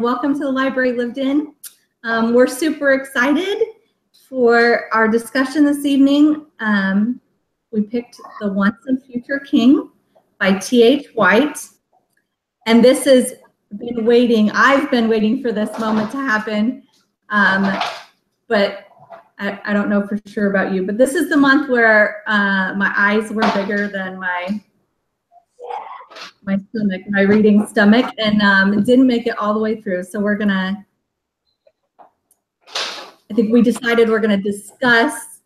welcome to the Library Lived In. We're super excited for our discussion this evening. We picked The Once and Future King by T.H. White. And this has been waiting, I've been waiting for this moment to happen. But I don't know for sure about you, but this is the month where my eyes were bigger than my stomach, my reading stomach, and it didn't make it all the way through. So we're gonna, I think we decided we're gonna discuss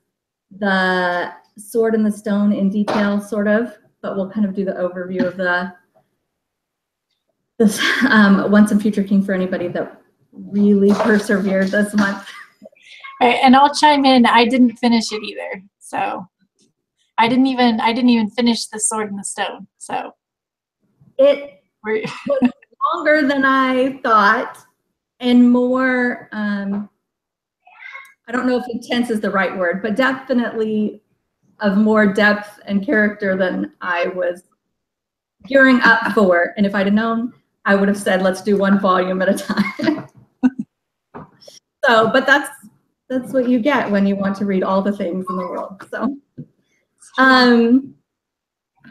the Sword in the Stone in detail, sort of, but we'll kind of do the overview of this Once and Future King for anybody that really persevered this month. All right, and I'll chime in. I didn't finish it either, so I didn't even finish the Sword in the Stone. So it was longer than I thought, and more. I don't know if intense is the right word, but definitely of more depth and character than I was gearing up for. And if I'd have known, I would have said, let's do one volume at a time. So, but that's what you get when you want to read all the things in the world. So,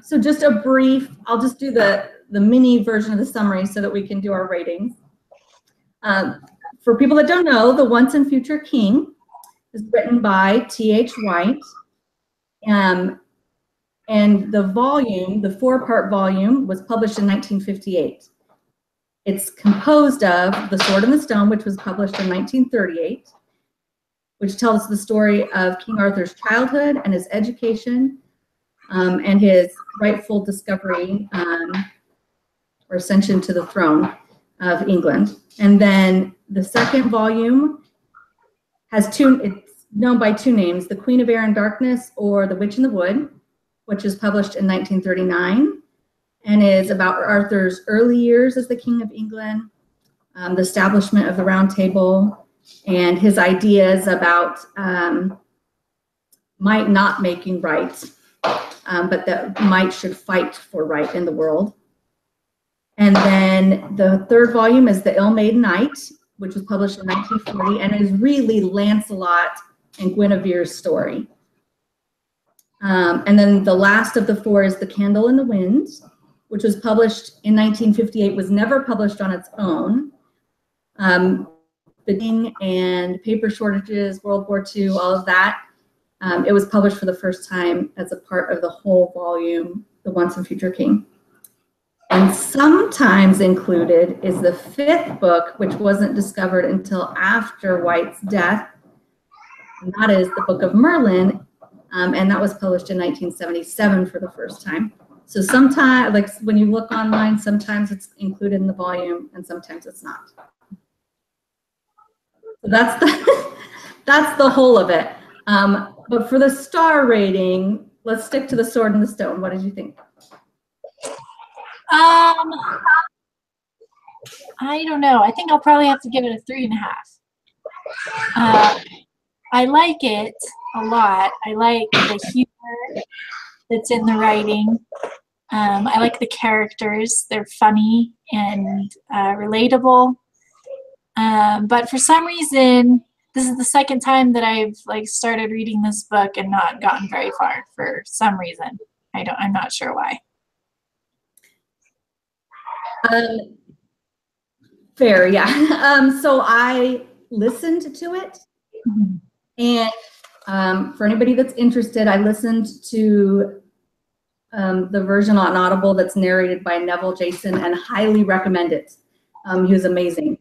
so just a brief, I'll just do the mini version of the summary so that we can do our ratings. For people that don't know, The Once and Future King is written by T.H. White. And the volume, the 4-part volume, was published in 1958. It's composed of The Sword in the Stone, which was published in 1938, which tells the story of King Arthur's childhood and his education, and his rightful discovery or ascension to the throne of England. And then the second volume has it's known by two names, The Queen of Air and Darkness or The Witch in the Wood, which is published in 1939 and is about Arthur's early years as the King of England, the establishment of the Round Table, and his ideas about might not making right, but that might should fight for right in the world. And then the third volume is The Ill-Mated Knight, which was published in 1940, and is really Lancelot and Guinevere's story. And then the last of the four is The Candle in the Wind, which was published in 1958, was never published on its own. Bidding and paper shortages, World War II, all of that. It was published for the first time as a part of the whole volume, The Once and Future King. And sometimes included is the 5th book, which wasn't discovered until after White's death. And that is the Book of Merlin, and that was published in 1977 for the first time. So sometimes, like when you look online, sometimes it's included in the volume and sometimes it's not. So that's the whole of it. But for the star rating, let's stick to The Sword in the Stone. What did you think? I don't know. I think I'll probably have to give it a 3.5. I like it a lot. I like the humor that's in the writing. I like the characters. They're funny and relatable. But for some reason, this is the second time that I've started reading this book and not gotten very far for some reason. I'm not sure why. Fair, yeah. So I listened to it, and for anybody that's interested, I listened to the version on Audible that's narrated by Neville Jason and highly recommend it. He was amazing.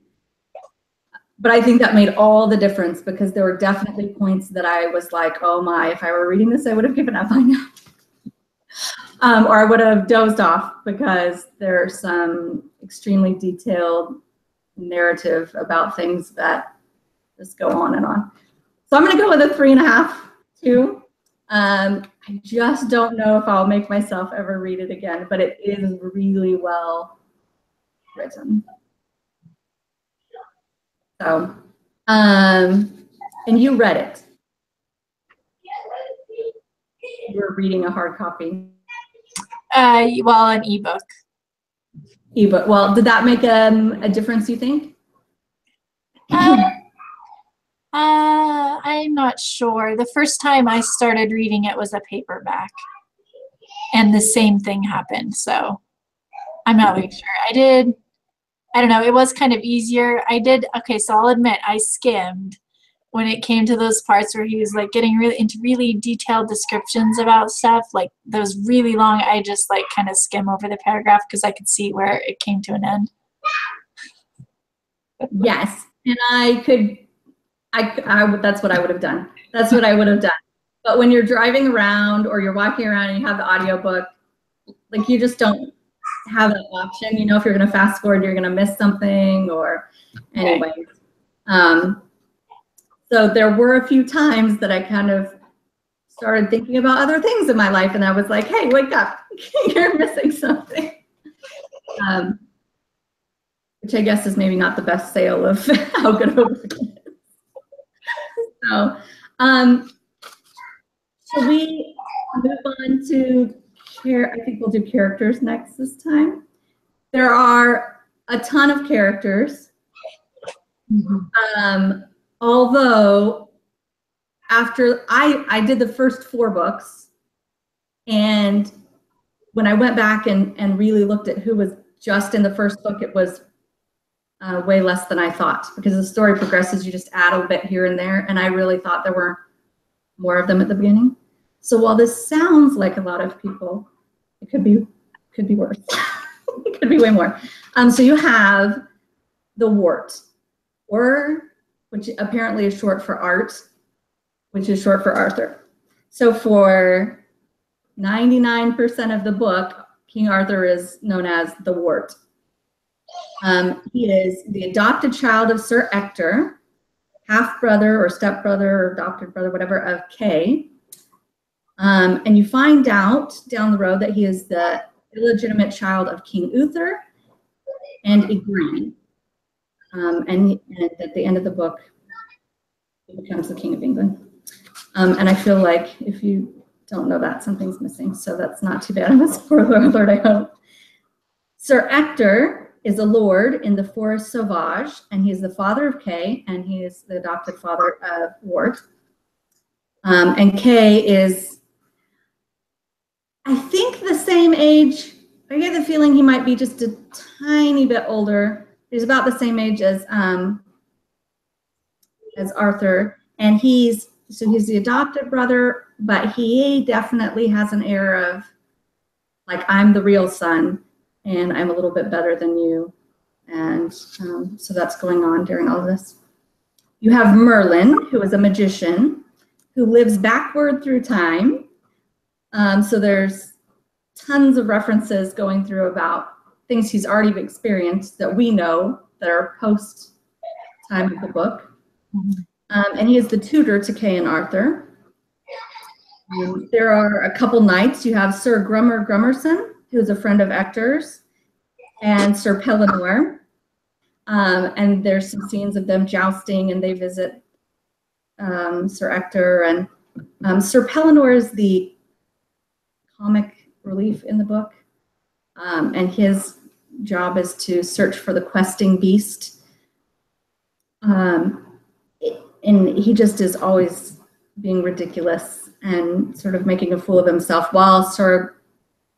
But I think that made all the difference because there were definitely points that I was like, oh my, if I were reading this, I would have given up by now. Or I would have dozed off because there's some extremely detailed narrative about things that just go on and on. So I'm going to go with a 3.5, 2. I just don't know if I'll make myself ever read it again, but it is really well written. So, and you read it. You were reading a hard copy. Well, an ebook. Ebook. Well, did that make a difference, you think? I'm not sure. The first time I started reading it was a paperback, and the same thing happened. So I'm not really sure. I don't know. It was kind of easier. Okay, so I'll admit I skimmed when it came to those parts where he was like getting really into really detailed descriptions about stuff, like those really long. I just like kind of skim over the paragraph because I could see where it came to an end. Yes, and that's what I would have done. That's what I would have done. But when you're driving around or you're walking around and you have the audiobook, like you just don't have that option. You know, if you're going to fast forward, you're going to miss something or anyway. So there were a few times that I kind of started thinking about other things in my life, and I was like, hey, wake up. You're missing something. Which I guess is maybe not the best sale of how good of a book it is. So, so we move on to I think we'll do characters next this time. There are a ton of characters. Although after I did the first 4 books, and when I went back and really looked at who was just in the first book, it was way less than I thought, because the story progresses, you just add a bit here and there, and I really thought there were more of them at the beginning. So while this sounds like a lot of people, it could be worse. It could be way more. So you have the Wart, which apparently is short for Art, which is short for Arthur. So for 99% of the book, King Arthur is known as the Wart. He is the adopted child of Sir Ector, half-brother or step-brother or adopted brother, whatever, of Kay. And you find out down the road that he is the illegitimate child of King Uther and Igraine. And at the end of the book, he becomes the King of England. And I feel like if you don't know that, something's missing. So that's not too bad of a spoiler alert, I hope. Sir Ector is a lord in the Forest Sauvage, and he is the father of Kay, and he is the adopted father of Wart. And Kay is, I think, the same age. I get the feeling he might be just a tiny bit older. He's about the same age as Arthur, and he's the adopted brother, but he definitely has an air of, like, I'm the real son, and I'm a little bit better than you. And so that's going on during all of this. You have Merlin, who is a magician, who lives backward through time. So there's tons of references going through about things he's already experienced that we know that are post time of the book. And he is the tutor to Kay and Arthur. There are a couple knights. You have Sir Grummer Grummerson, who is a friend of Ector's, and Sir Pellinore. And there's some scenes of them jousting, and they visit Sir Ector. And Sir Pellinore is the comic relief in the book. And his job is to search for the questing beast. And he just is always being ridiculous and sort of making a fool of himself, while Sir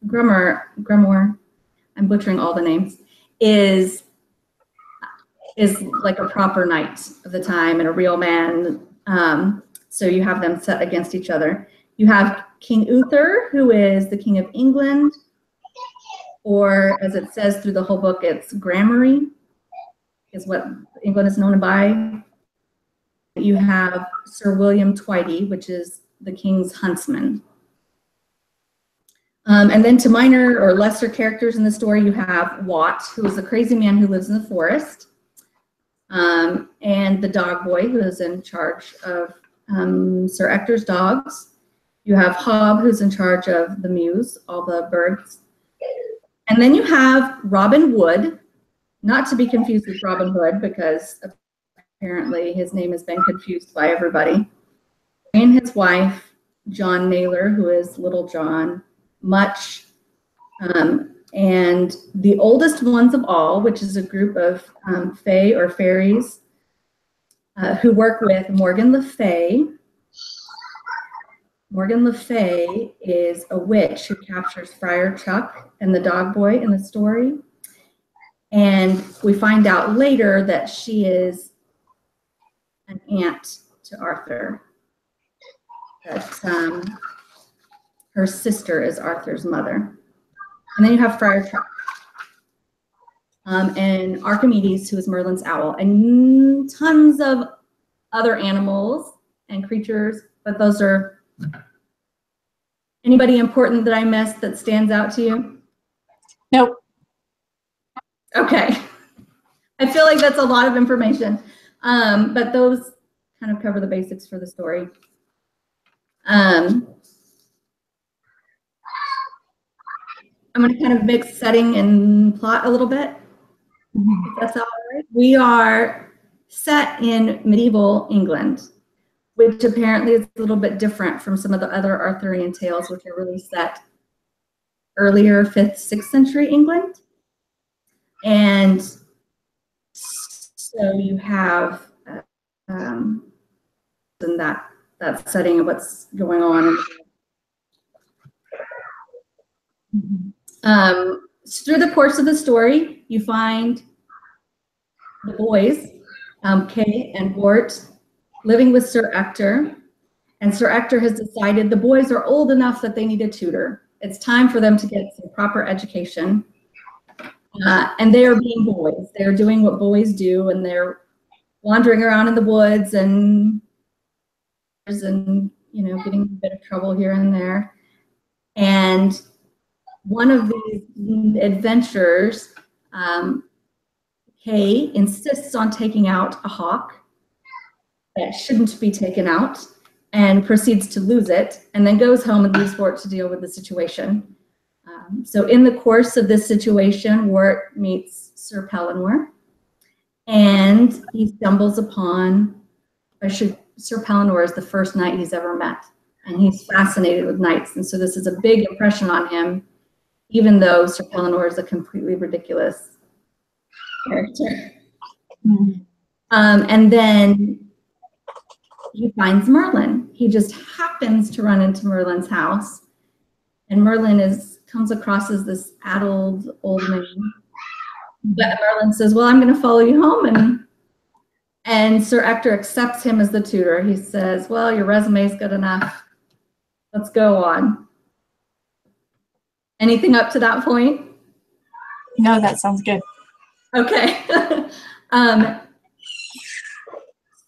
Grumore, I'm butchering all the names, is like a proper knight of the time and a real man. So you have them set against each other. You have King Uther, who is the King of England, or as it says through the whole book, it's Gramarye, is what England is known by. You have Sir William Twitty, which is the king's huntsman. And then to minor or lesser characters in the story, you have Wat, who is the crazy man who lives in the forest, and the dog boy, who is in charge of Sir Ector's dogs. You have Hob, who's in charge of the mews, all the birds. And then you have Robin Wood, not to be confused with Robin Hood, because apparently his name has been confused by everybody. And his wife, John Naylor, who is Little John, Much, and the oldest ones of all, which is a group of fae or fairies, who work with Morgan Le Fay. Morgan Le Fay is a witch who captures Friar Tuck and the dog boy in the story. And we find out later that she is an aunt to Arthur. That her sister is Arthur's mother. And then you have Friar Tuck. And Archimedes, who is Merlin's owl, and tons of other animals and creatures, but those are, anybody important that I missed that stands out to you? Nope. Okay. I feel like that's a lot of information, but those kind of cover the basics for the story. I'm going to kind of mix setting and plot a little bit. If that's all right. We are set in medieval England, which apparently is a little bit different from some of the other Arthurian tales, which are really set earlier 5th, 6th century England. And so you have in that setting of what's going on. So through the course of the story, you find the boys, Kay and Wart, living with Sir Ector. And Sir Ector has decided the boys are old enough that they need a tutor. It's time for them to get some proper education. And they are being boys. They're doing what boys do, and they're wandering around in the woods and you know, getting a bit of trouble here and there. And one of these adventures, Kay insists on taking out a hawk that shouldn't be taken out and proceeds to lose it, and then goes home and leaves Wart to deal with the situation. So in the course of this situation, Wart meets Sir Pellinore, and he stumbles upon, Sir Pellinore is the first knight he's ever met, and he's fascinated with knights, and so this is a big impression on him, even though Sir Pellinore is a completely ridiculous character. And then he finds Merlin. He just happens to run into Merlin's house, and Merlin comes across as this addled old man. But Merlin says, well, I'm going to follow you home, and Sir Ector accepts him as the tutor. He says, well, your resume is good enough. Let's go on. Anything up to that point? No, that sounds good. Okay.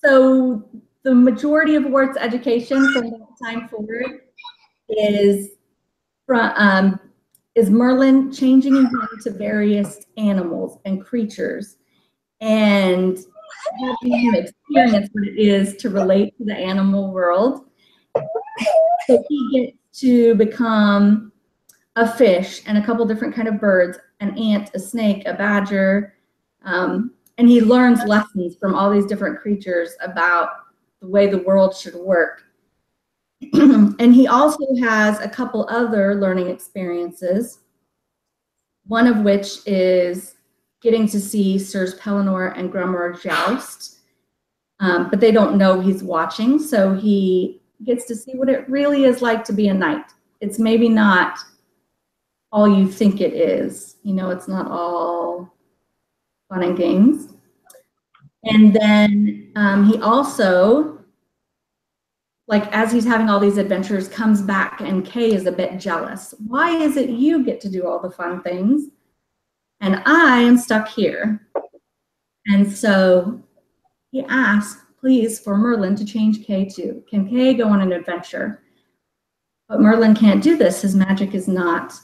So the majority of Wart's education from that time forward is Merlin changing him to various animals and creatures and having him experience what it is to relate to the animal world. So he gets to become a fish and a couple different kind of birds, an ant, a snake, a badger, and he learns lessons from all these different creatures about the way the world should work. And he also has a couple other learning experiences, one of which is getting to see Sirs Pellinore and Grumor joust, but they don't know he's watching, so he gets to see what it really is like to be a knight. It's maybe not all you think it is. You know, it's not all fun and games. And then he also, like as he's having all these adventures, comes back and Kay is a bit jealous. Why is it you get to do all the fun things and I am stuck here? And so he asks, please, for Merlin to change Kay too. Can Kay go on an adventure? But Merlin can't do this. His magic is not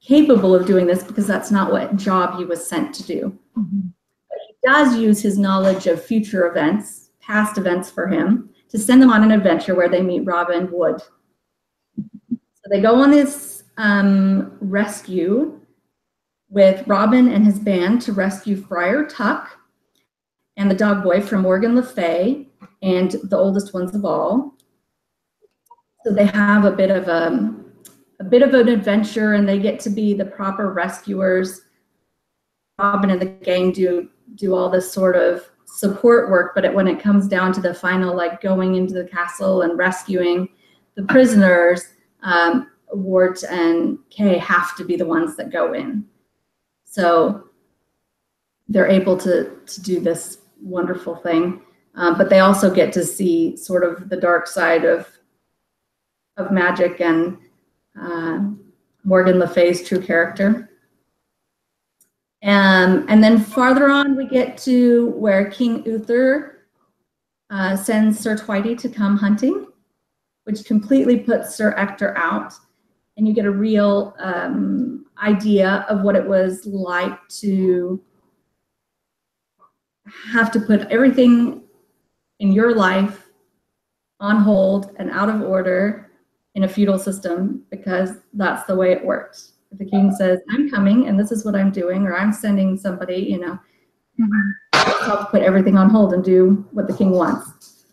capable of doing this because that's not what job he was sent to do. But he does use his knowledge of future events, past events for him, to send them on an adventure where they meet Robin Wood. So they go on this rescue with Robin and his band to rescue Friar Tuck and the dog boy from Morgan Le Fay and the oldest ones of all. So they have a bit of an adventure, and they get to be the proper rescuers. Robin and the gang do all this sort of support work, but when it comes down to the final, like going into the castle and rescuing the prisoners, Wart and Kay have to be the ones that go in. So they're able to do this wonderful thing, but they also get to see sort of the dark side of magic and Morgan Le Fay's true character. And then farther on, we get to where King Uther sends Sir Twitty to come hunting, which completely puts Sir Ector out. And you get a real idea of what it was like to have to put everything in your life on hold and out of order in a feudal system, because that's the way it works. If the king says, I'm coming and this is what I'm doing, or I'm sending somebody, you know, you have to put everything on hold and do what the king wants.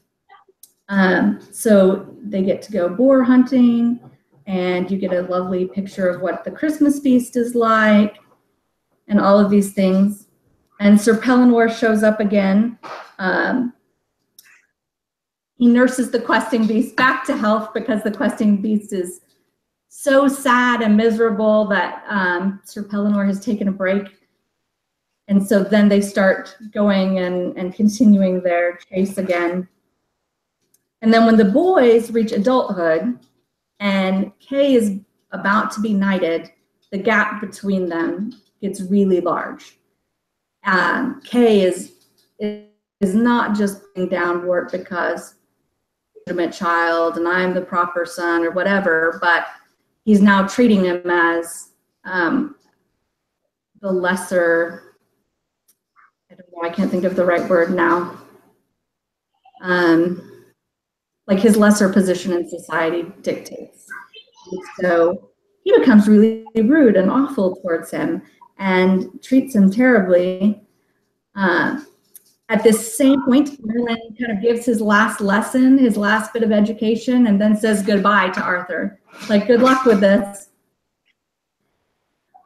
So they get to go boar hunting, and you get a lovely picture of what the Christmas feast is like and all of these things. And Sir Pellinore shows up again. He nurses the questing beast back to health because the questing beast is so sad and miserable that Sir Pellinore has taken a break. And so then they start going and continuing their chase again. And then when the boys reach adulthood and Kay is about to be knighted, the gap between them gets really large. Kay is not just putting down Wart because he's a legitimate child and I'm the proper son or whatever, but he's now treating him as the lesser, I don't know, I can't think of the right word now. Like his lesser position in society dictates. And so he becomes really rude and awful towards him and treats him terribly. At this same point, Merlin kind of gives his last lesson, his last bit of education, and then says goodbye to Arthur. Like, good luck with this.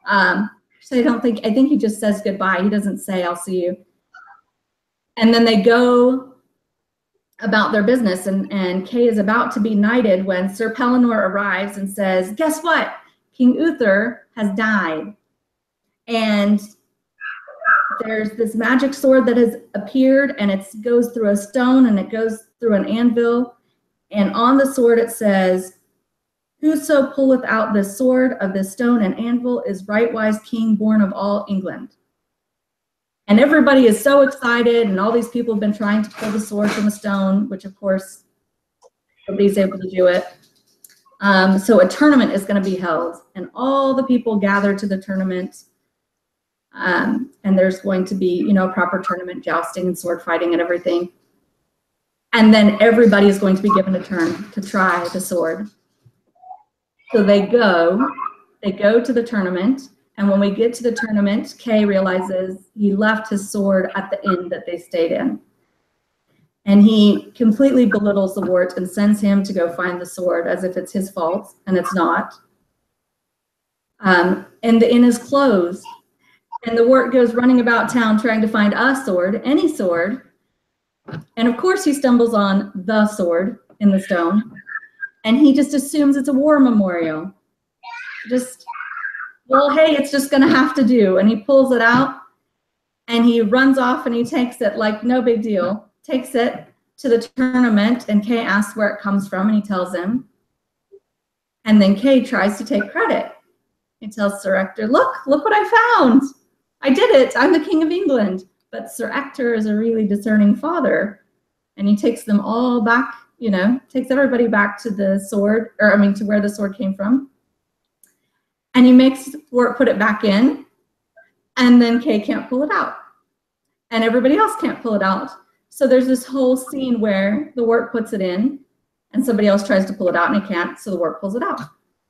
So I think he just says goodbye. He doesn't say, I'll see you. And then they go about their business, and Kay is about to be knighted when Sir Pellinore arrives and says, guess what? King Uther has died. And there's this magic sword that has appeared, and it goes through a stone and it goes through an anvil. And on the sword it says, whoso pulleth out this sword of this stone and anvil is rightwise king born of all England. And everybody is so excited, and all these people have been trying to pull the sword from a stone, which of course nobody's able to do it. So a tournament is going to be held, and all the people gather to the tournament. And there's going to be, you know, proper tournament jousting and sword fighting and everything. And then everybody is going to be given a turn to try the sword. So they go to the tournament. And when we get to the tournament, Kay realizes he left his sword at the inn that they stayed in. And he completely belittles the Wart and sends him to go find the sword as if it's his fault, and it's not. And the inn is closed. And the Wart goes running about town trying to find a sword, any sword. And of course he stumbles on the sword in the stone. And he just assumes it's a war memorial. Well, hey, it's just going to have to do. And he pulls it out and he runs off and he takes it like no big deal. Takes it to the tournament, and Kay asks where it comes from, and he tells him. And then Kay tries to take credit. He tells Sir Ector, look what I found. I did it. I'm the King of England. But Sir Ector is a really discerning father, and he takes them all back, you know, takes everybody back to the sword, to where the sword came from. And he makes Wart put it back in, and then Kay can't pull it out. And everybody else can't pull it out. So there's this whole scene where the Wart puts it in, and somebody else tries to pull it out, and he can't, so the Wart pulls it out.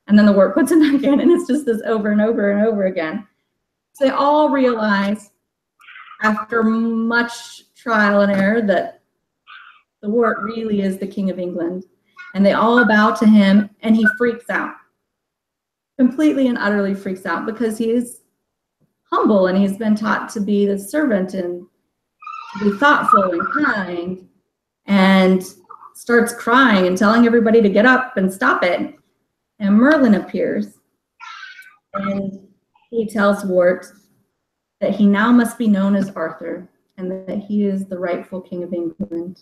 And then the Wart puts it back in, and it's just this over and over and over again. So they all realize, after much trial and error, that the Wart really is the King of England. And they all bow to him, and he freaks out. Completely and utterly freaks out, because he is humble, and he's been taught to be the servant and to be thoughtful and kind, and starts crying and telling everybody to get up and stop it. And Merlin appears, and he tells Wart that he now must be known as Arthur, and that he is the rightful King of England.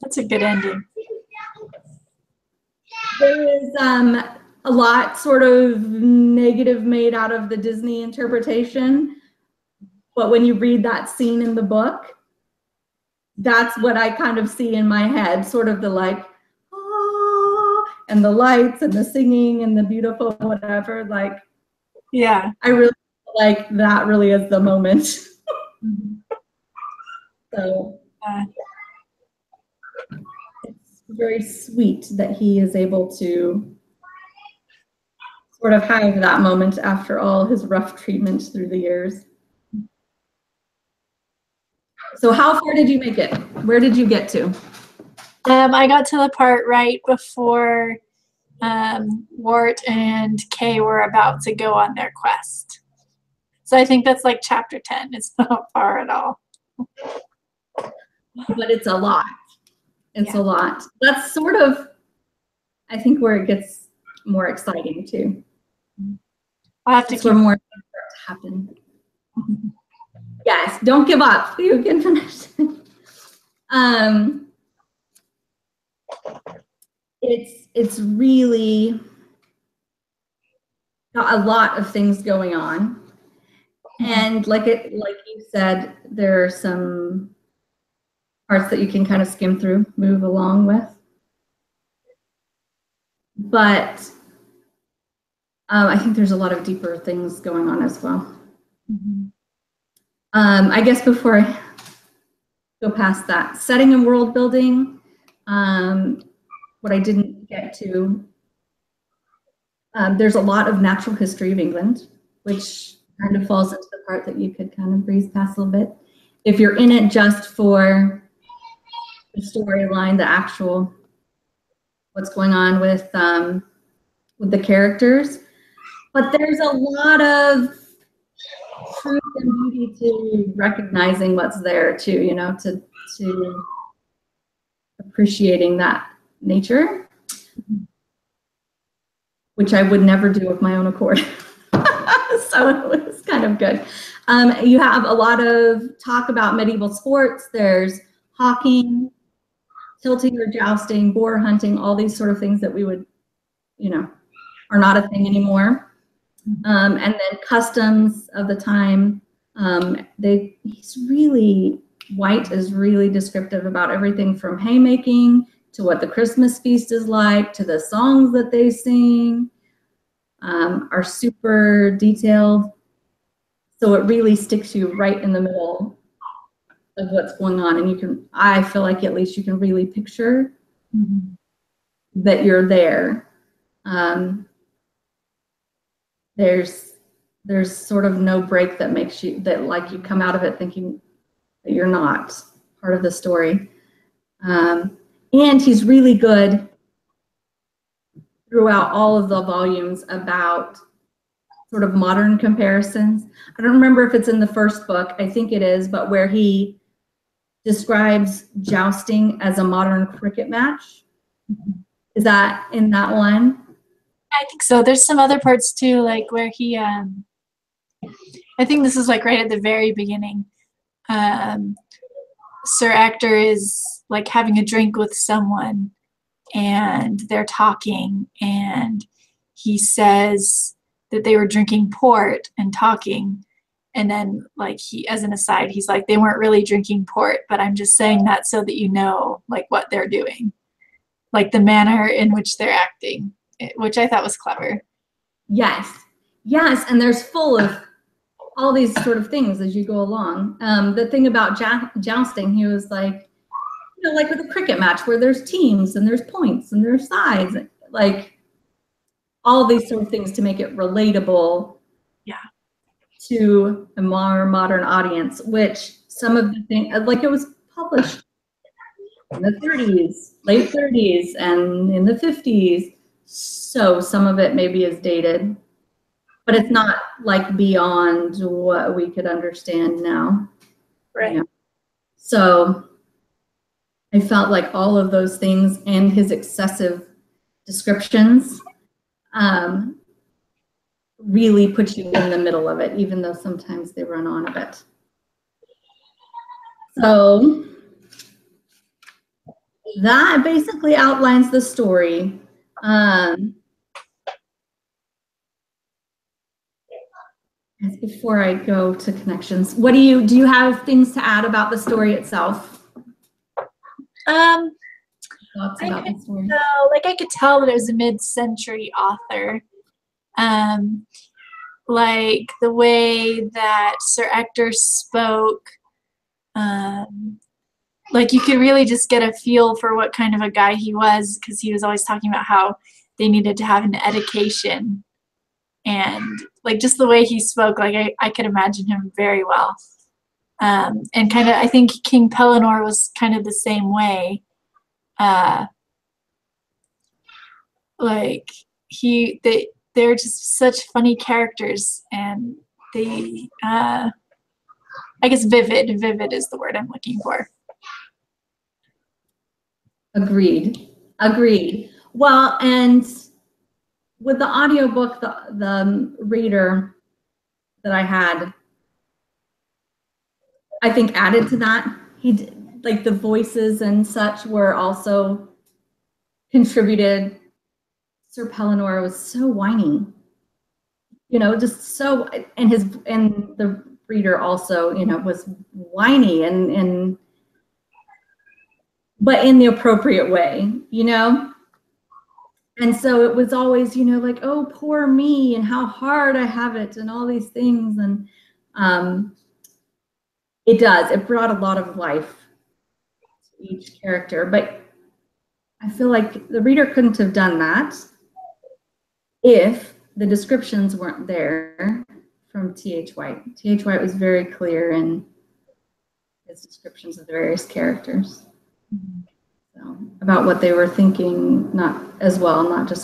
That's a good ending. There is a lot sort of negative made out of the Disney interpretation, but when you read that scene in the book, that's what I kind of see in my head, sort of the like, ah, and the lights and the singing and the beautiful whatever, like, yeah, I really feel like that really is the moment. So it's very sweet that he is able to sort of have that moment after all his rough treatment through the years. So how far did you make it? Where did you get to? I got to the part right before Wart and Kay were about to go on their quest. So I think that's like chapter 10. It's not far at all. But it's a lot. It's a lot. That's sort of, I think, where it gets more exciting too. I'll have to keep where more things start to happen. Yes, don't give up. You can finish. It's really got a lot of things going on, and like you said, there are some parts that you can kind of skim through, move along with, but I think there's a lot of deeper things going on as well. I guess before I go past that, setting and world building, what I didn't get to, there's a lot of natural history of England, which kind of falls into the part that you could kind of breeze past a little bit. If you're in it just for the storyline, the actual, what's going on with the characters, but there's a lot of truth and beauty to recognizing what's there too, you know, to appreciating that nature, which I would never do of my own accord. So it was kind of good. You have a lot of talk about medieval sports. There's hawking, tilting or jousting, boar hunting, all these sort of things that we would, you know, are not a thing anymore. And then customs of the time. White is really descriptive about everything from haymaking to what the Christmas feast is like, to the songs that they sing, are super detailed. So it really sticks you right in the middle of what's going on. And you can, I feel like at least you can really picture that you're there. There's sort of no break that makes you, that like you come out of it thinking that you're not part of the story. And he's really good throughout all of the volumes about sort of modern comparisons. I don't remember if it's in the first book, I think it is, but where he describes jousting as a modern cricket match. Is that in that one? I think so. There's some other parts too, like where he, I think this is like right at the very beginning. Sir Ector is like having a drink with someone and they're talking, and he says that they were drinking port and talking. And then like he, as an aside, he's like, they weren't really drinking port, but I'm just saying that so that you know like what they're doing, like the manner in which they're acting, which I thought was clever. Yes, yes, and there's full of all these sort of things as you go along. The thing about jousting, he was like, you know, like with a cricket match where there's teams and there's points and there's sides, like all these sort of things to make it relatable to a more modern audience, which some of the things, like it was published in the 30s, late 30s, and in the 50s. So some of it maybe is dated. but it's not like beyond what we could understand now. Right. You know? So I felt like all of those things and his excessive descriptions really put you in the middle of it, even though sometimes they run on a bit. So that basically outlines the story. Before I go to connections, what do you have things to add about the story itself? Thoughts about the story? I could tell that it was a mid-century author. Like the way that Sir Ector spoke, like you could really just get a feel for what kind of a guy he was, because he was always talking about how they needed to have an education, and like just the way he spoke, like I could imagine him very well. And kind of, I think King Pellinore was kind of the same way. Like they're just such funny characters, and they, I guess vivid is the word I'm looking for. Agreed. Well, and with the audiobook, the reader that I had, I think added to that. Like the voices and such were also contributed. Sir Pellinore was so whiny, you know, just so, and the reader also, you know, was whiny and but in the appropriate way, you know. And so it was always, you know, like, oh, poor me, and how hard I have it, and all these things. And it brought a lot of life to each character. But I feel like the reader couldn't have done that if the descriptions weren't there from T.H. White. T.H. White was very clear in his descriptions of the various characters. So, about what they were thinking, not just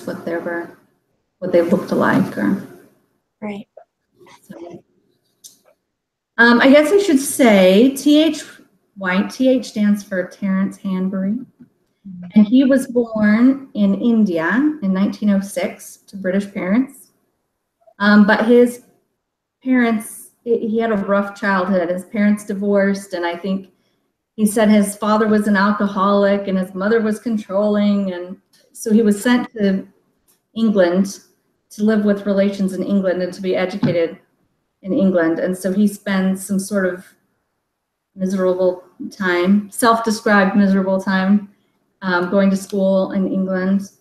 what they looked like, or right. So, I guess I should say T.H. White. T.H. stands for Terence Hanbury, and he was born in India in 1906 to British parents. But his parents, he had a rough childhood. His parents divorced, and I think he said his father was an alcoholic and his mother was controlling, and so he was sent to England to live with relations in England and to be educated in England. And so he spends some sort of miserable time, self-described miserable time, going to school in England,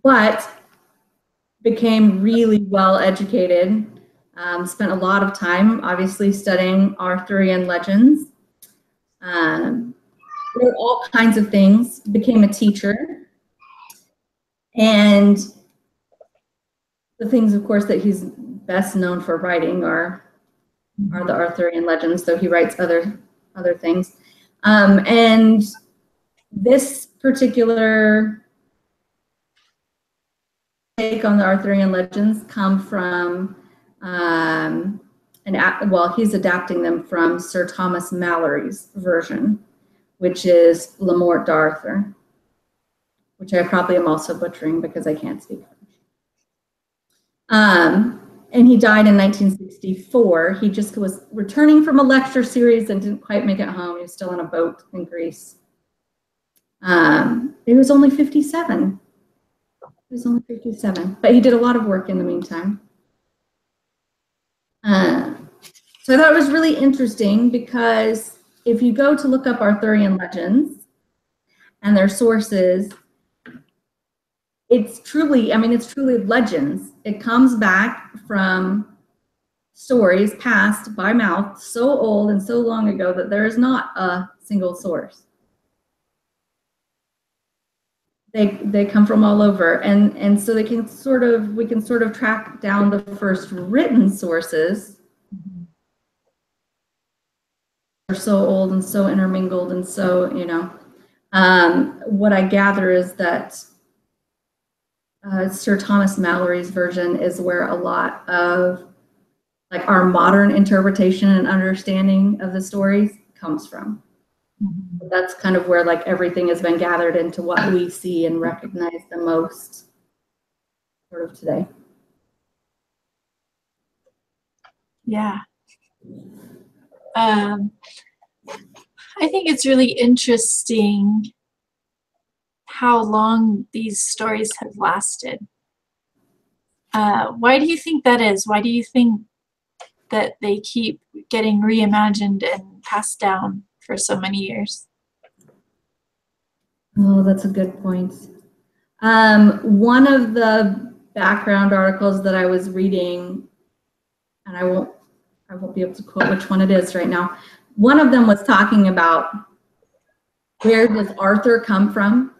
but became really well educated. Spent a lot of time, obviously, studying Arthurian legends. Wrote all kinds of things, became a teacher. And the things, of course, that he's best known for writing are the Arthurian legends, though he writes other things. And this particular take on the Arthurian legends come from he's adapting them from Sir Thomas Malory's version, which is Le Morte d'Arthur, which I probably am also butchering because I can't speak French. And he died in 1964. He just was returning from a lecture series and didn't quite make it home. He was still on a boat in Greece. He was only 57. He was only 57, but he did a lot of work in the meantime. So I thought it was really interesting because if you go to look up Arthurian legends and their sources, it's truly legends. It comes back from stories passed by mouth so old and so long ago that there is not a single source. They come from all over, and so we can sort of track down the first written sources. Are so old and so intermingled, and so, you know, what I gather is that Sir Thomas Mallory's version is where a lot of like our modern interpretation and understanding of the stories comes from. Mm-hmm. That's kind of where like everything has been gathered into what we see and recognize the most sort of today. Yeah. I think it's really interesting how long these stories have lasted. Why do you think that is? Why do you think that they keep getting reimagined and passed down for so many years? Oh, that's a good point. One of the background articles that I was reading, and I won't be able to quote which one it is right now. One of them was talking about where does Arthur come from?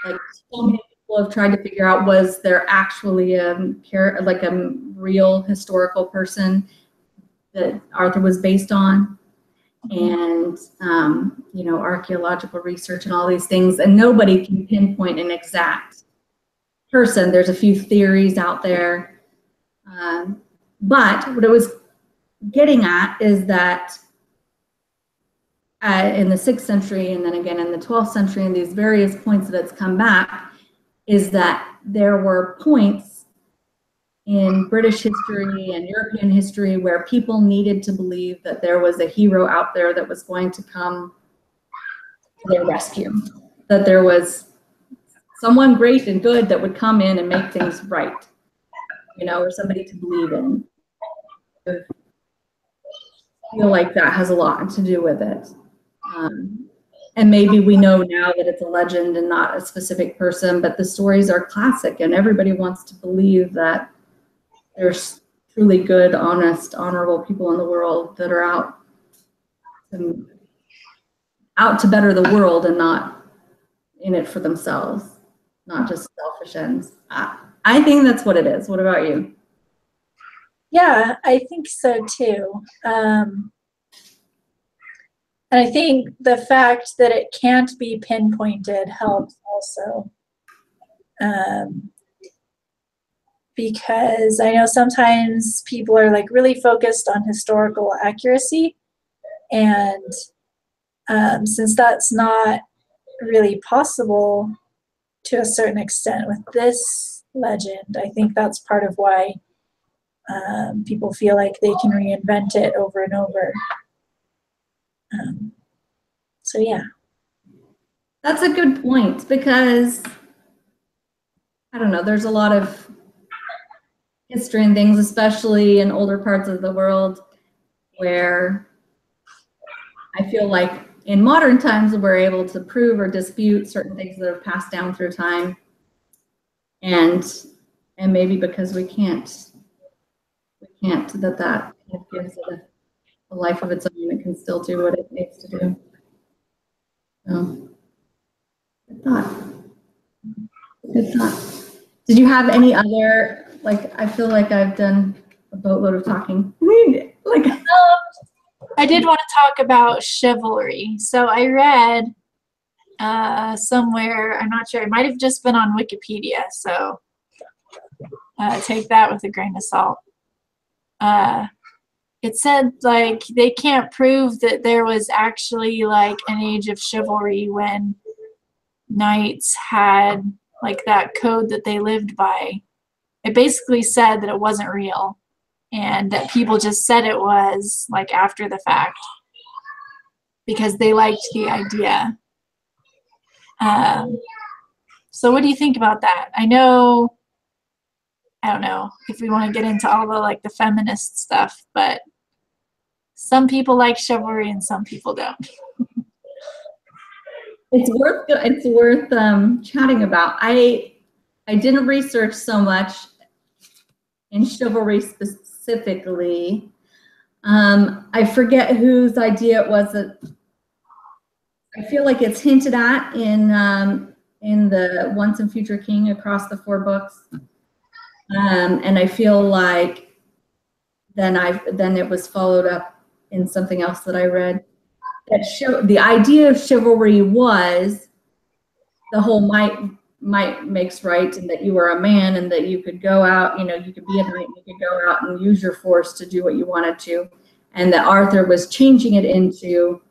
Like so many people have tried to figure out, was there actually like a real historical person that Arthur was based on? And you know, archaeological research and all these things, and nobody can pinpoint an exact person. There's a few theories out there, but what it was getting at is that in the 6th century and then again in the 12th century, and these various points that it's come back, is that there were points in British history and European history where people needed to believe that there was a hero out there that was going to come to their rescue, that there was someone great and good that would come in and make things right, you know, or somebody to believe in. I feel like that has a lot to do with it. And maybe we know now that it's a legend and not a specific person, but the stories are classic and everybody wants to believe that there's truly good, honest, honorable people in the world that are out to better the world and not in it for themselves, not just selfish ends. I think that's what it is. What about you? Yeah, I think so too. And I think the fact that it can't be pinpointed helps also. Because I know sometimes people are like really focused on historical accuracy, and since that's not really possible to a certain extent with this legend, I think that's part of why people feel like they can reinvent it over and over. So yeah. That's a good point, because I don't know, there's a lot of history and things, especially in older parts of the world, where I feel like in modern times we're able to prove or dispute certain things that have passed down through time, and maybe because we can't that kind of gives it a life of its own. It can still do what it needs to do. So, good thought. Good thought. Did you have any other, like, I feel like I've done a boatload of talking. Like, I did want to talk about chivalry. So I read somewhere, I'm not sure, it might have just been on Wikipedia, so take that with a grain of salt. It said like they can't prove that there was actually like an age of chivalry when knights had like that code that they lived by. It basically said that it wasn't real and that people just said it was like after the fact because they liked the idea. So what do you think about that? I don't know if we want to get into all the like the feminist stuff, but some people like chivalry and some people don't. It's worth chatting about. I didn't research so much in chivalry specifically. I forget whose idea it was that I feel like it's hinted at in the Once and Future King across the 4 books. And I feel like then it was followed up in something else that I read. That the idea of chivalry was the whole might makes right, and that you were a man and that you could go out, you could be a knight and you could go out and use your force to do what you wanted to. And that Arthur was changing it into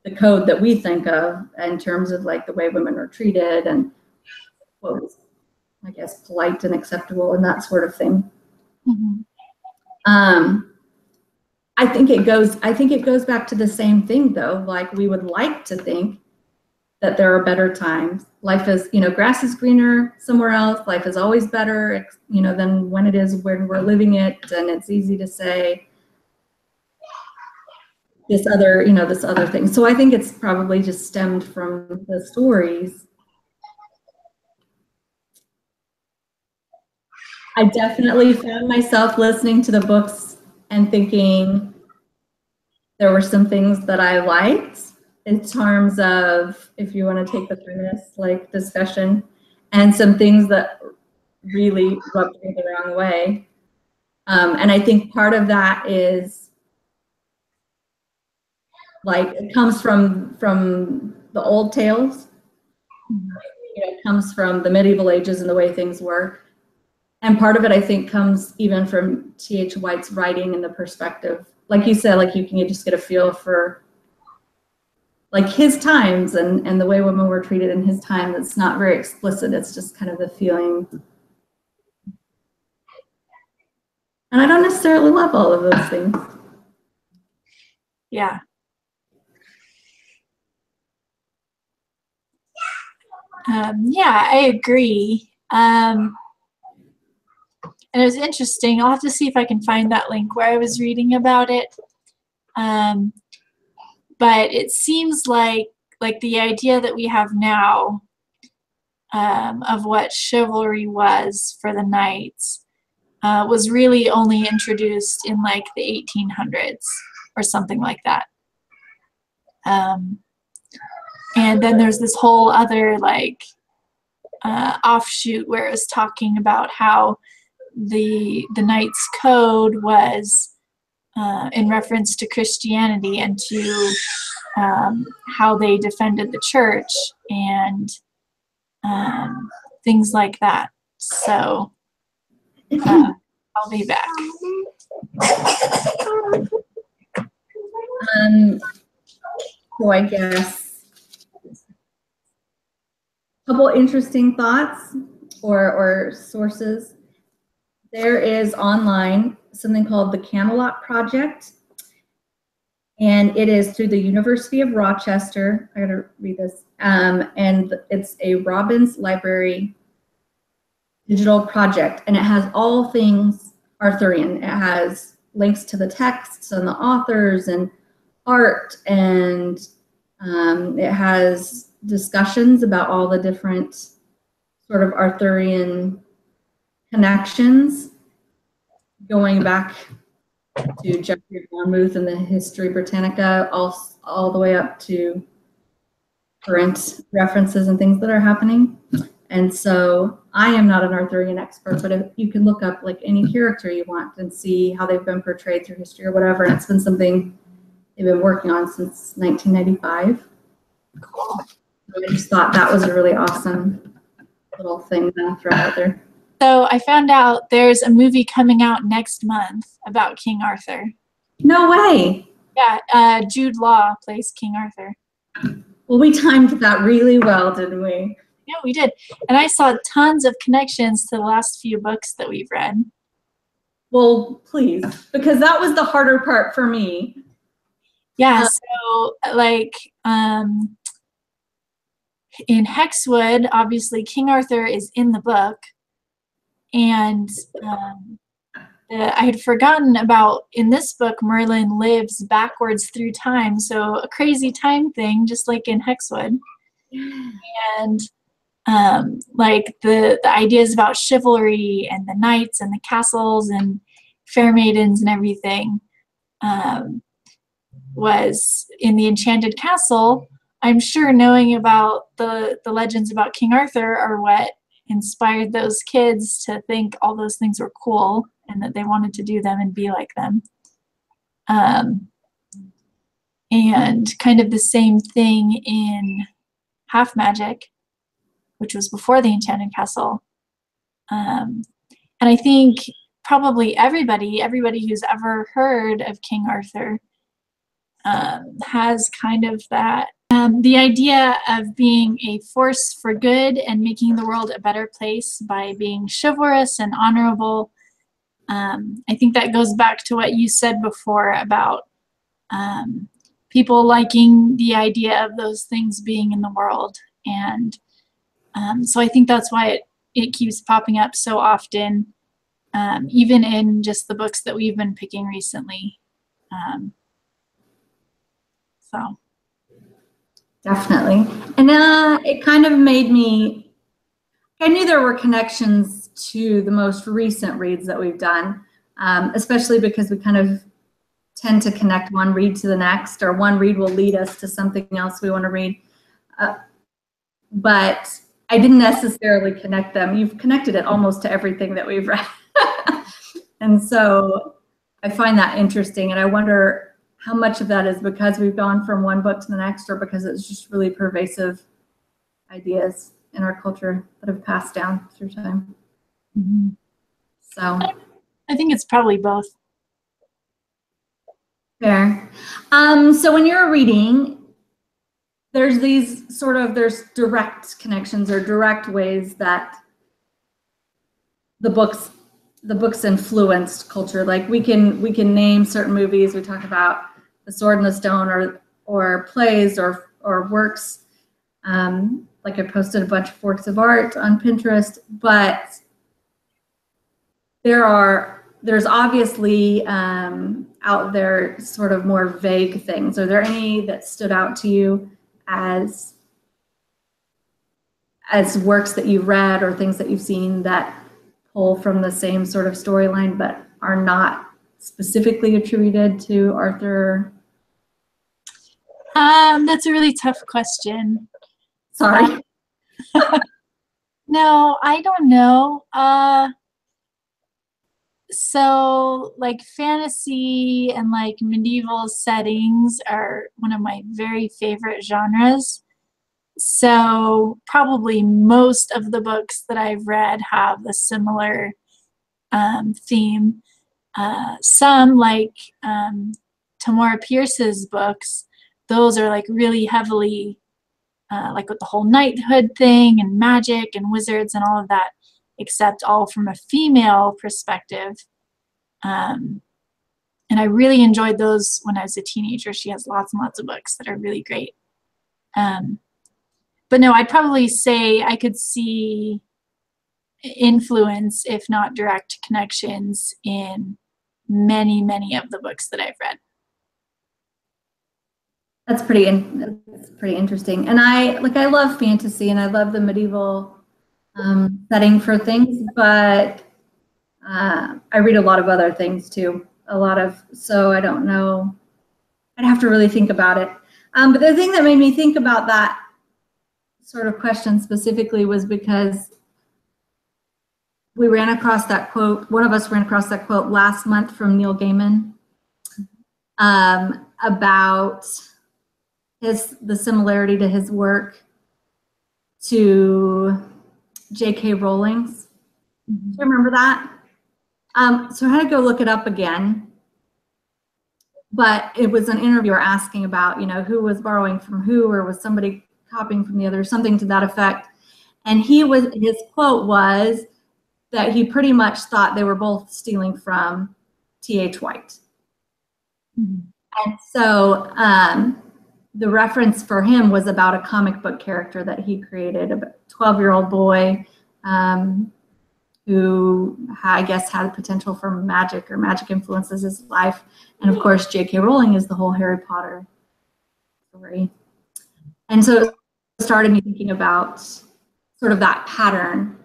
the code that we think of in terms of like the way women were treated and what was, I guess, polite and acceptable and that sort of thing. I think it goes back to the same thing though. Like, we would like to think that there are better times. Life is, grass is greener somewhere else. Life is always better, than when it is when we're living it. And it's easy to say this other thing. So I think it's probably just stemmed from the stories. I definitely found myself listening to the books and thinking there were some things that I liked in terms of, if you want to take the feminist like discussion, and some things that really rubbed me the wrong way. And I think part of that is like, it comes from the old tales. It comes from the medieval ages and the way things were. And part of it, I think, comes even from T.H. White's writing and the perspective. Like you said, like you just get a feel for like his times and the way women were treated in his time. It's not very explicit. It's just kind of the feeling. And I don't necessarily love all of those things. Yeah. Yeah, I agree. And it was interesting. I'll have to see if I can find that link where I was reading about it. But it seems like the idea that we have now of what chivalry was for the knights was really only introduced in like the 1800s or something like that. And then there's this whole other like offshoot where it was talking about how the Knights Code was in reference to Christianity and to how they defended the church and things like that. So I'll be back. So I guess a couple interesting thoughts or sources. There is online something called the Camelot Project, and it is through the University of Rochester. I gotta read this. And it's a Robbins Library digital project, and it has all things Arthurian. It has links to the texts and the authors and art, and it has discussions about all the different sort of Arthurian connections, going back to Geoffrey of Monmouth and the History Britannica, all the way up to current references and things that are happening. And so I am not an Arthurian expert, but if you can look up like any character you want and see how they've been portrayed through history or whatever. And it's been something they've been working on since 1995. Cool. I just thought that was a really awesome little thing to throw out there. So I found out there's a movie coming out next month about King Arthur. No way. Yeah, Jude Law plays King Arthur. Well, we timed that really well, didn't we? Yeah, we did. And I saw tons of connections to the last few books that we've read. Well, please, because that was the harder part for me. Yeah, so like in Hexwood, obviously King Arthur is in the book. And I had forgotten about, in this book, Merlin lives backwards through time. So a crazy time thing, just like in Hexwood. And like the ideas about chivalry and the knights and the castles and fair maidens and everything was in the Enchanted Castle. I'm sure knowing about the legends about King Arthur are what inspired those kids to think all those things were cool and that they wanted to do them and be like them. And kind of the same thing in Half Magic which was before The Enchanted Castle. And I think probably everybody who's ever heard of King Arthur has kind of that, the idea of being a force for good and making the world a better place by being chivalrous and honorable. I think that goes back to what you said before about people liking the idea of those things being in the world. And so I think that's why it keeps popping up so often, even in just the books that we've been picking recently. So. Definitely. And it kind of made me, I knew there were connections to the most recent reads that we've done, especially because we kind of tend to connect one read to the next, or one read will lead us to something else we want to read. But I didn't necessarily connect them. You've connected it almost to everything that we've read. And so I find that interesting. And I wonder how much of that is because we've gone from one book to the next, or because it's just really pervasive ideas in our culture that have passed down through time. Mm-hmm. So I think it's probably both. Fair. So when you're reading, there's these there's direct connections or direct ways that the books influenced culture. Like we can name certain movies. We talk about The Sword and the Stone, or plays or works. Like I posted a bunch of works of art on Pinterest, but there's obviously out there sort of more vague things. Are there any that stood out to you as works that you've read or things that you've seen that pull from the same sort of storyline but are not specifically attributed to Arthur? That's a really tough question. Sorry. No, I don't know. So like fantasy and like medieval settings are one of my very favorite genres. So probably most of the books that I've read have a similar theme. Some, like Tamora Pierce's books, those are like really heavily like with the whole knighthood thing and magic and wizards and all of that, except all from a female perspective. And I really enjoyed those when I was a teenager. She has lots and lots of books that are really great. But no, I'd probably say I could see influence, if not direct connections, in many, many of the books that I've read. That's pretty interesting. And I love fantasy and I love the medieval setting for things, but I read a lot of other things too. So I don't know. I'd have to really think about it. But the thing that made me think about that sort of question specifically was because we ran across that quote. One of us ran across that quote last month from Neil Gaiman about the similarity to his work to J.K. Rowling's. Do you remember that? So I had to go look it up again. But it was an interviewer asking about, who was borrowing from who, or was somebody copying from the other, something to that effect. And his quote was that he pretty much thought they were both stealing from T.H. White. Mm-hmm. And so the reference for him was about a comic book character that he created, a 12-year-old boy who I guess had potential for magic, or magic influences his life. And of course, J.K. Rowling is the whole Harry Potter story. And so it started me thinking about sort of that pattern.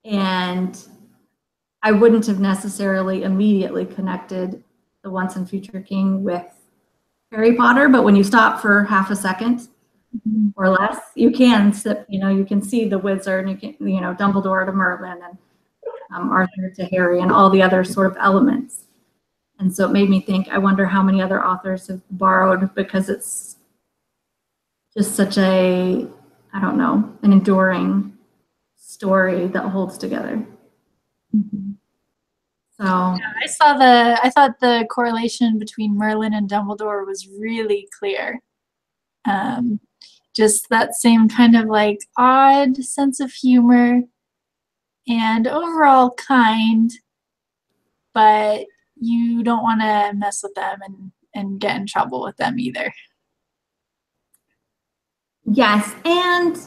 And I wouldn't have necessarily immediately connected The Once and Future King with Harry Potter, but when you stop for half a second or less, you can see the wizard, and you can, Dumbledore to Merlin, and Arthur to Harry, and all the other sort of elements. And so it made me think, I wonder how many other authors have borrowed, because it's just such a I don't know, an enduring story that holds together. Mhm. So I thought the correlation between Merlin and Dumbledore was really clear. Just that same kind of like odd sense of humor and overall kind, but you don't want to mess with them and get in trouble with them either. yes, and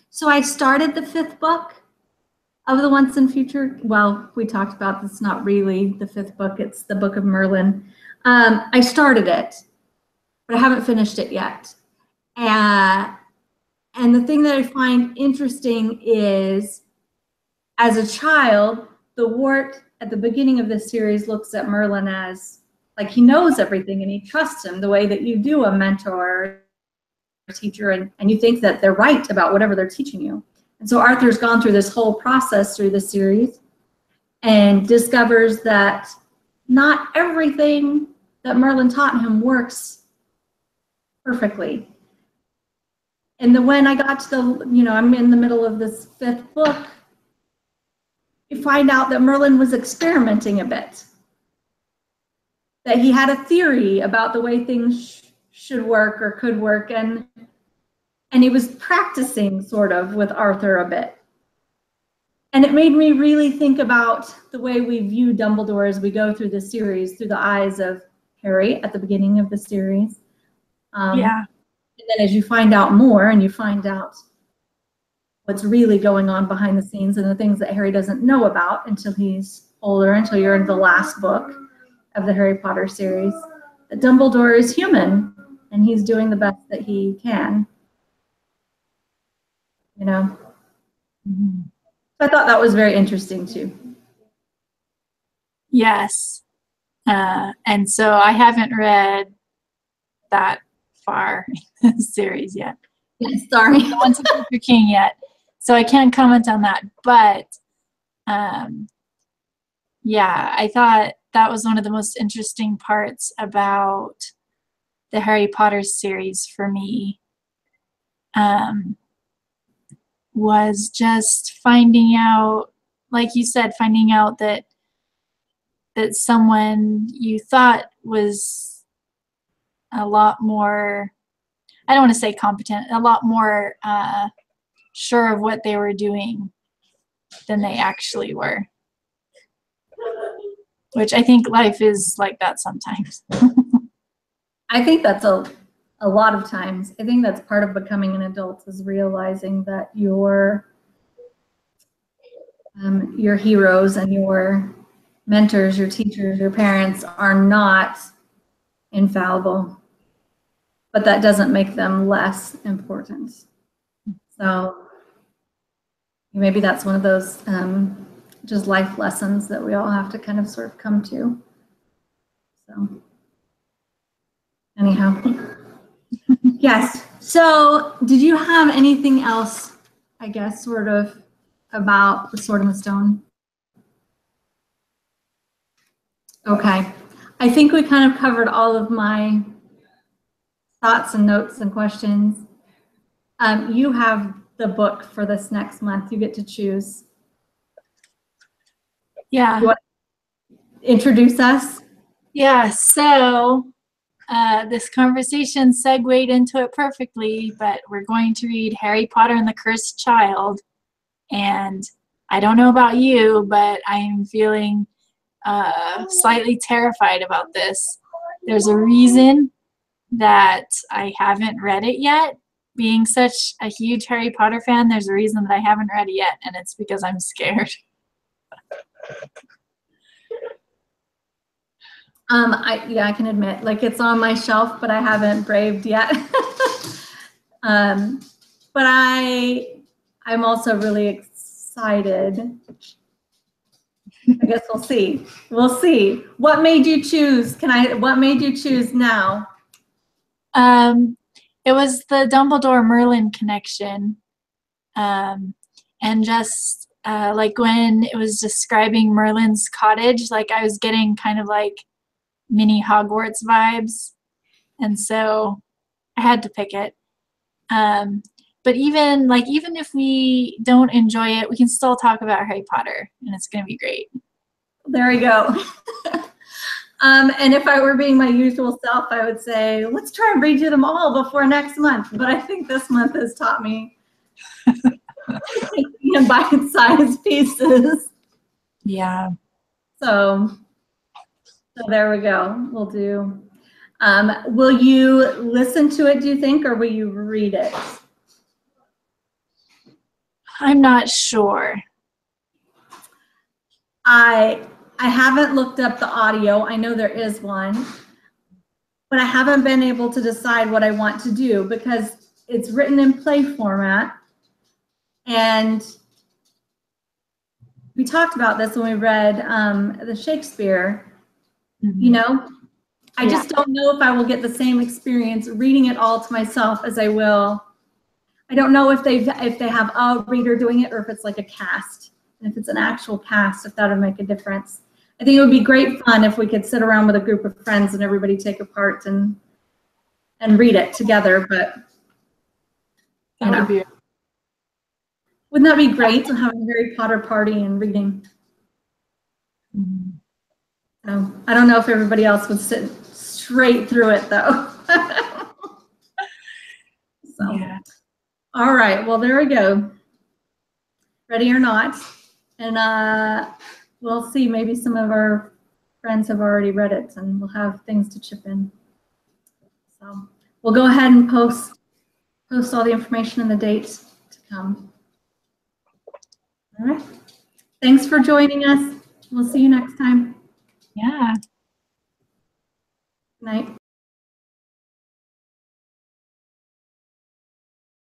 so I started the 5th book of the Once and Future. Well, we talked about this, not really the 5th book, it's the Book of Merlin. I started it, but I haven't finished it yet. And the thing that I find interesting is, as a child, the wart at the beginning of this series looks at Merlin as like he knows everything and he trusts him the way that you do a mentor or teacher, and you think that they're right about whatever they're teaching you. And so Arthur's gone through this whole process through the series and discovers that not everything that Merlin taught him works perfectly. And then when I got to the, I'm in the middle of this 5th book, you find out that Merlin was experimenting a bit, that he had a theory about the way things should work or could work, and he was practicing sort of with Arthur a bit. And it made me really think about the way we view Dumbledore as we go through the series, through the eyes of Harry at the beginning of the series. Yeah. And then as you find out more and you find out what's really going on behind the scenes and the things that Harry doesn't know about until he's older, until you're in the last book of the Harry Potter series, that Dumbledore is human and he's doing the best that he can. Mm-hmm. So I thought that was very interesting too. Yes. And so I haven't read that far in the series yet. Yes, sorry. Once and Future King yet. So I can't comment on that. But yeah, I thought that was one of the most interesting parts about the Harry Potter series for me. Was just finding out, like you said, finding out that someone you thought was a lot more, I don't want to say competent, a lot more sure of what they were doing than they actually were. Which I think life is like that sometimes. I think that's a lot of times. I think that's part of becoming an adult, is realizing that your heroes and your mentors, your teachers, your parents are not infallible, but that doesn't make them less important. So maybe that's one of those just life lessons that we all have to kind of sort of come to. So anyhow, yes. So did you have anything else, I guess, sort of about The Sword and the Stone? Okay. I think we kind of covered all of my thoughts and notes and questions. You have the book for this next month. You get to choose. Yeah. You want to introduce us? Yeah. So this conversation segued into it perfectly, but we're going to read Harry Potter and the Cursed Child. And I don't know about you, but I am feeling slightly terrified about this. There's a reason that I haven't read it yet. Being such a huge Harry Potter fan, there's a reason that I haven't read it yet, and it's because I'm scared. I can admit, like, it's on my shelf, but I haven't braved yet. But I'm also really excited. I guess we'll see. We'll see. What made you choose? What made you choose now? It was the Dumbledore Merlin connection. And just like when it was describing Merlin's cottage, like I was getting kind of like mini Hogwarts vibes. And so I had to pick it. But even if we don't enjoy it, we can still talk about Harry Potter, and it's going to be great. There we go. And if I were being my usual self, I would say, let's try and read you them all before next month. But I think this month has taught me in bite-sized pieces. Yeah. So there we go. We'll do. Will you listen to it, do you think, or will you read it? I'm not sure. I haven't looked up the audio. I know there is one, but I haven't been able to decide what I want to do because it's written in play format. And we talked about this when we read the Shakespeare. You know, I just don't know if I will get the same experience reading it all to myself as I will. I don't know if they have a reader doing it or if it's like a cast. And if it's an actual cast, if that would make a difference. I think it would be great fun if we could sit around with a group of friends and everybody take a part and read it together. But That would be. Wouldn't that be great to have a Harry Potter party and reading? So I don't know if everybody else would sit straight through it though. So, Yeah. All right, well, there we go. Ready or not. And we'll see, maybe some of our friends have already read it and we'll have things to chip in. So we'll go ahead and post all the information and the dates to come. All right. Thanks for joining us. We'll see you next time. Yeah.